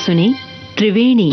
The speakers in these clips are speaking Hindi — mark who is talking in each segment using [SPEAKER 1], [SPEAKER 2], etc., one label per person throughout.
[SPEAKER 1] सुने त्रिवेणी।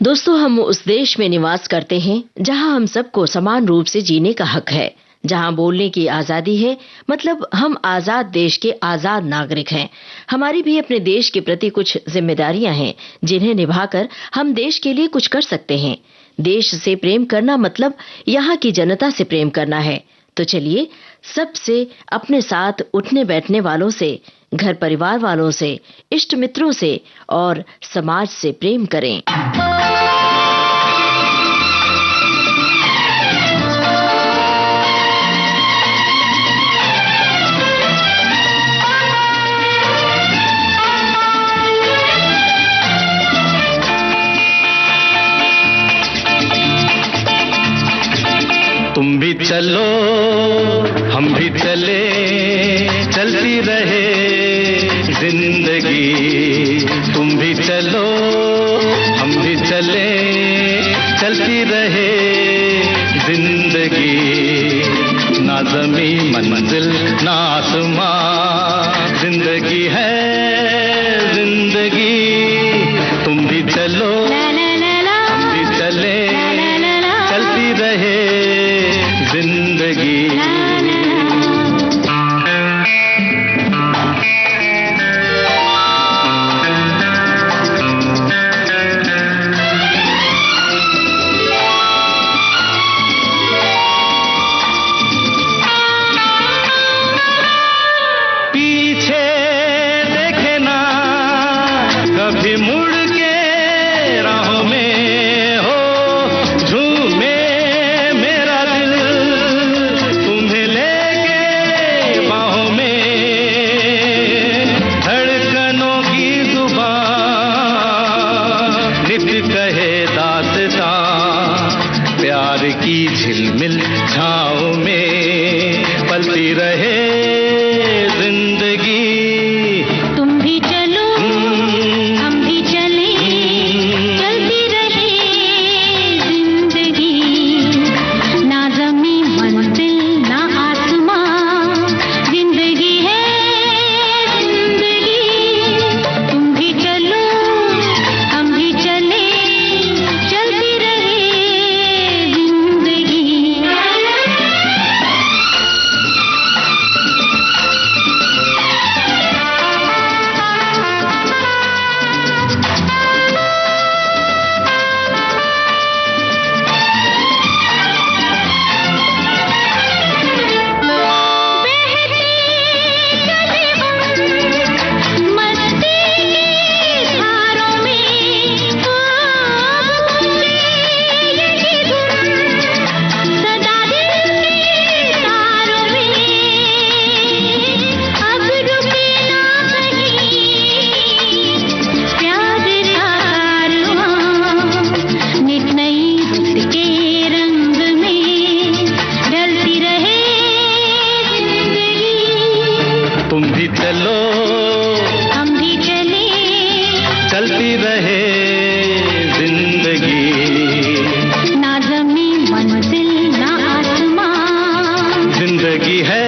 [SPEAKER 1] दोस्तों, हम उस देश में निवास करते हैं जहां हम सबको समान रूप से जीने का हक है, जहां बोलने की आजादी है, मतलब हम आजाद देश के आजाद नागरिक हैं। हमारी भी अपने देश के प्रति कुछ जिम्मेदारियां हैं जिन्हें निभाकर हम देश के लिए कुछ कर सकते हैं। देश से प्रेम करना मतलब यहाँ की जनता से प्रेम करना है। तो चलिए सबसे, अपने साथ उठने बैठने वालों से, घर परिवार वालों से, इष्ट मित्रों से और समाज से प्रेम करें।
[SPEAKER 2] तुम भी चलो हम भी चले, चलती रहे जिंदगी। तुम भी चलो हम भी चले, चलती रहे जिंदगी। ना ज़मीं मंजिल ना आसमां, जिंदगी है जिंदगी। तुम भी चलो हम भी चले, चलती रहे जिंदगी। पीछे देखे ना कभी मुड़ के, राहों में हो झूमे मेरा दिल, तुम्हें लेके बाहों में। धड़कनों की जुबान नित कहे दास्तां, प्यार की झिलमिल छाँव में पलती रहे जिंदगी।
[SPEAKER 3] तुम भी चलो हम भी चले, चलती रहे जिंदगी। ना ज़मीं मंजिल ना आसमां, जिंदगी है जिंदगी। तुम भी चलो हम भी चले, चलती रहे जिंदगी।
[SPEAKER 2] तुम भी चलो
[SPEAKER 3] हम भी चले,
[SPEAKER 2] चलती रहे जिंदगी।
[SPEAKER 3] ना ज़मीं मंजिल ना आसमां,
[SPEAKER 2] जिंदगी है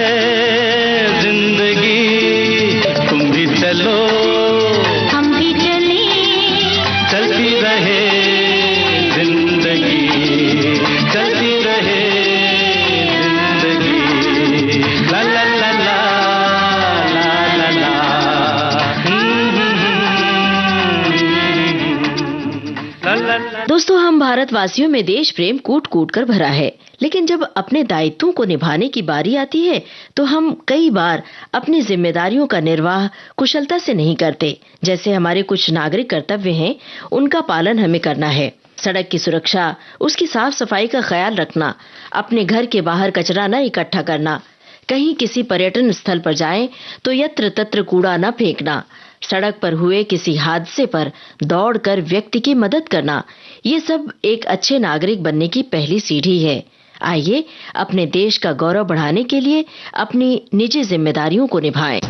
[SPEAKER 2] जिंदगी। तुम भी चलो
[SPEAKER 3] हम भी चले,
[SPEAKER 2] चलती रहे जिंदगी, चलती रहे जिंदगी। ला ला ला ला ला ला ला।
[SPEAKER 1] दोस्तों, हम भारतवासियों में देश प्रेम कूट कूट कर भरा है, लेकिन जब अपने दायित्वों को निभाने की बारी आती है तो हम कई बार अपनी जिम्मेदारियों का निर्वाह कुशलता से नहीं करते। जैसे हमारे कुछ नागरिक कर्तव्य हैं, उनका पालन हमें करना है। सड़क की सुरक्षा, उसकी साफ सफाई का ख्याल रखना, अपने घर के बाहर कचरा न इकट्ठा करना, कहीं किसी पर्यटन स्थल पर जाएं तो यत्र तत्र कूड़ा न फेंकना, सड़क पर हुए किसी हादसे पर दौड़कर व्यक्ति की मदद करना, ये सब एक अच्छे नागरिक बनने की पहली सीढ़ी है। आइए अपने देश का गौरव बढ़ाने के लिए अपनी निजी जिम्मेदारियों को निभाएं।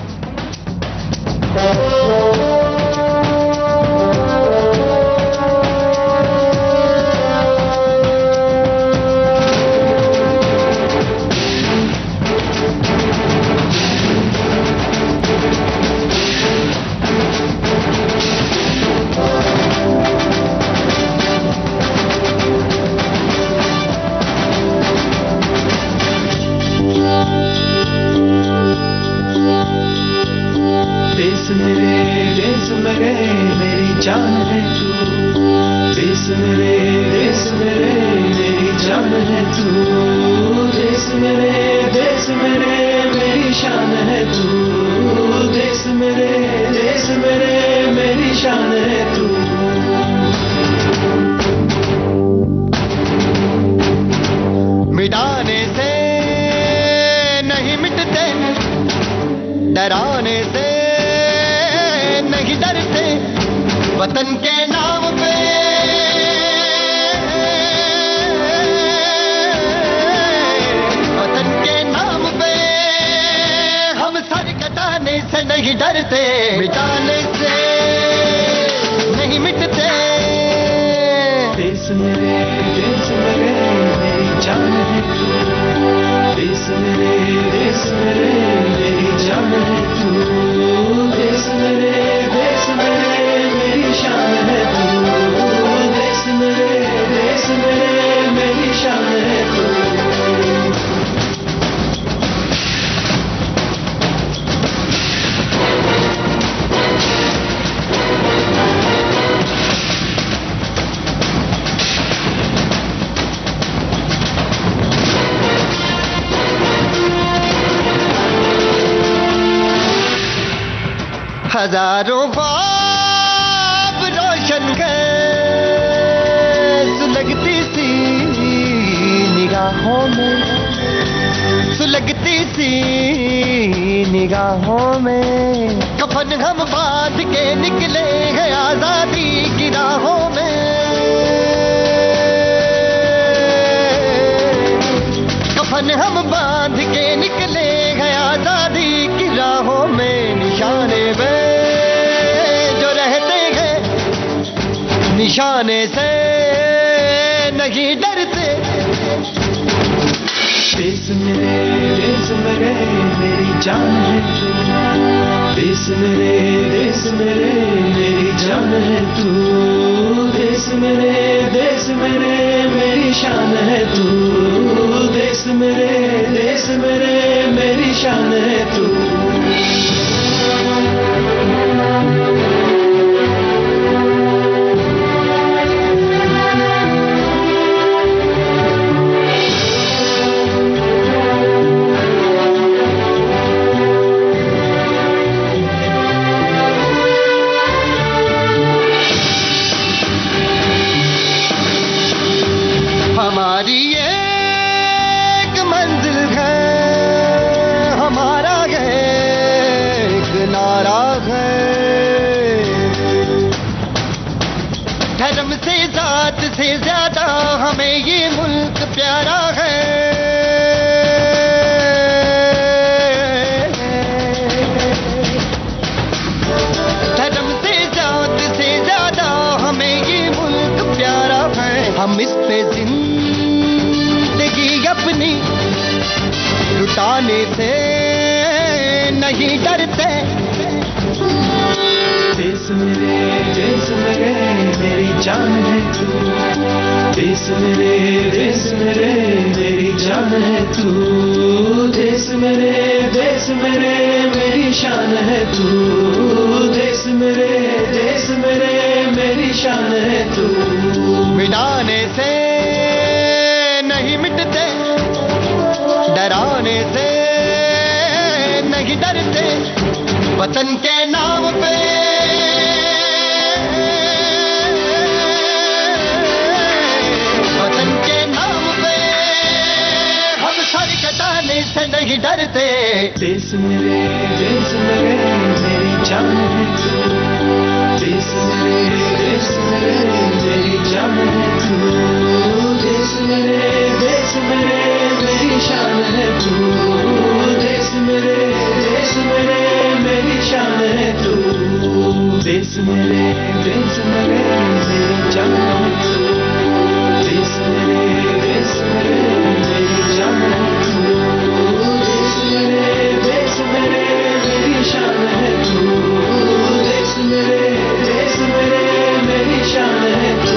[SPEAKER 4] मिटाने से नहीं मिटते, डराने से नहीं डरते, वतन के नाम पे वतन के नाम पे हम सर कटाने से नहीं डरते, मिटाने से नहीं मिटते। देश मेरे मेरी जान है तू, देश मेरे मेरी जान है तू, देश मेरे मेरी शान है तू, देश मेरे मेरी शान है तू। हजारों ख्वाब रोशन कर सुलगती सी निगाहों में, सुलगती सी निगाहों में, कफन हम बांध के निकले हैं आजादी की राहों में, कफन हम बांध के निकले हैं आजादी की राहों में, निशाने पे निशाने से नहीं डरते। देश मेरे मेरी जान है तू, देश मेरे मेरी जान है तू, देश मेरे मेरी शान है तू, देश मेरे मेरी शान है तू। हमारी एक मंजिल है, हमारा एक नारा है, धर्म से जात से ज्यादा हमें ये मुल्क प्यारा है, धर्म से जात से ज्यादा हमें ये मुल्क प्यारा है, हम इस पे अपनी लुटाने से नहीं डरते। देश मेरे मेरी जान है तू, देश मेरे मेरी जान है तू, देश मेरे मेरी शान है तू, देश मेरे मेरी शान है तू। मिटाने से नहीं मिटते, डराने से नहीं डरते, वतन के नाम पे वतन के नाम पे हम सर कटाने से नहीं डरते। देश मेरे मेरी जान है तू, देश मेरे मेरी जान है तू, देश मेरे मेरे मेरी शान है तू, देश मेरे मेरी शान है तू, देश मेरे मेरी जान है तू, देश मेरे मेरी जान है तू, देश मेरे मेरी शान है तू, देश मेरे मेरी शान है तू।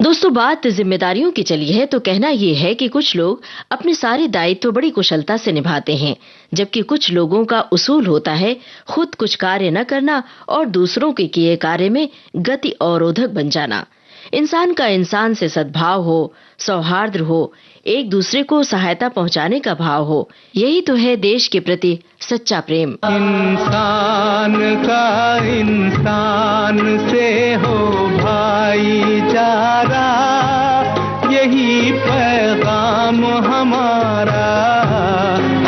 [SPEAKER 1] दोस्तों, बात जिम्मेदारियों की चली है तो कहना ये है कि कुछ लोग अपने सारे दायित्व बड़ी कुशलता से निभाते हैं, जबकि कुछ लोगों का उसूल होता है खुद कुछ कार्य न करना और दूसरों के किए कार्य में गति अवरोधक बन जाना। इंसान का इंसान से सद्भाव हो, सौहार्द हो, एक दूसरे को सहायता पहुंचाने का भाव हो, यही तो है देश के प्रति सच्चा प्रेम।
[SPEAKER 2] इंसान का इंसान से हो भाईचारा, यही पैगाम हमारा,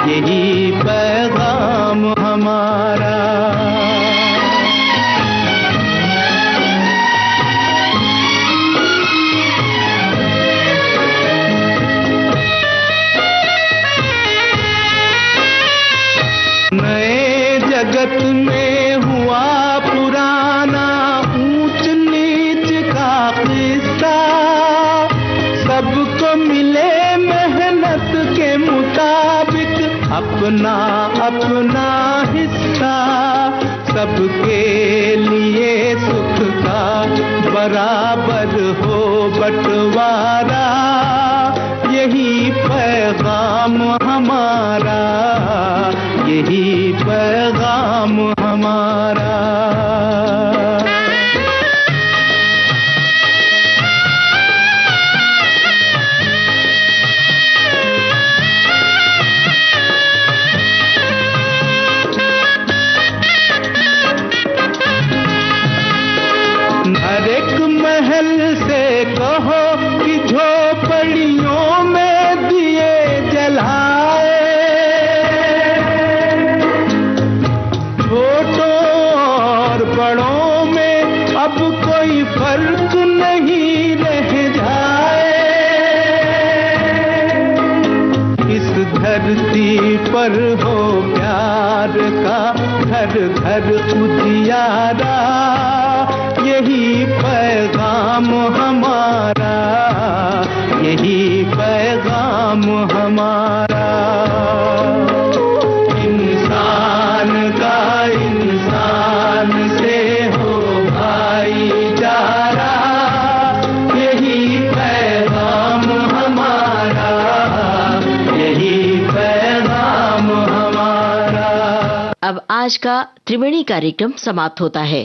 [SPEAKER 2] यही पैगाम हमारा। नए जगत में हुआ पुराना ऊंच नीच का किस्सा, सबको मिले मेहनत के मुताबिक अपना अपना हिस्सा, सबके लिए सुख का बराबर हो बंटवारा, यही पैगाम हमारा, यही पैगाम हमारा। हर एक महल से कहो कि झोपड़ियों में दिए जलाए, छोटों और बड़ों में अब कोई फर्क नहीं रह जाए, इस धरती पर हो प्यार का घर घर उजियारा, यही पैगाम हमारा, यही पैगाम हमारा। इंसान का इंसान से हो भाईचारा, यही पैगाम हमारा, यही पैगाम हमारा।
[SPEAKER 1] अब आज का त्रिवेणी कार्यक्रम समाप्त होता है।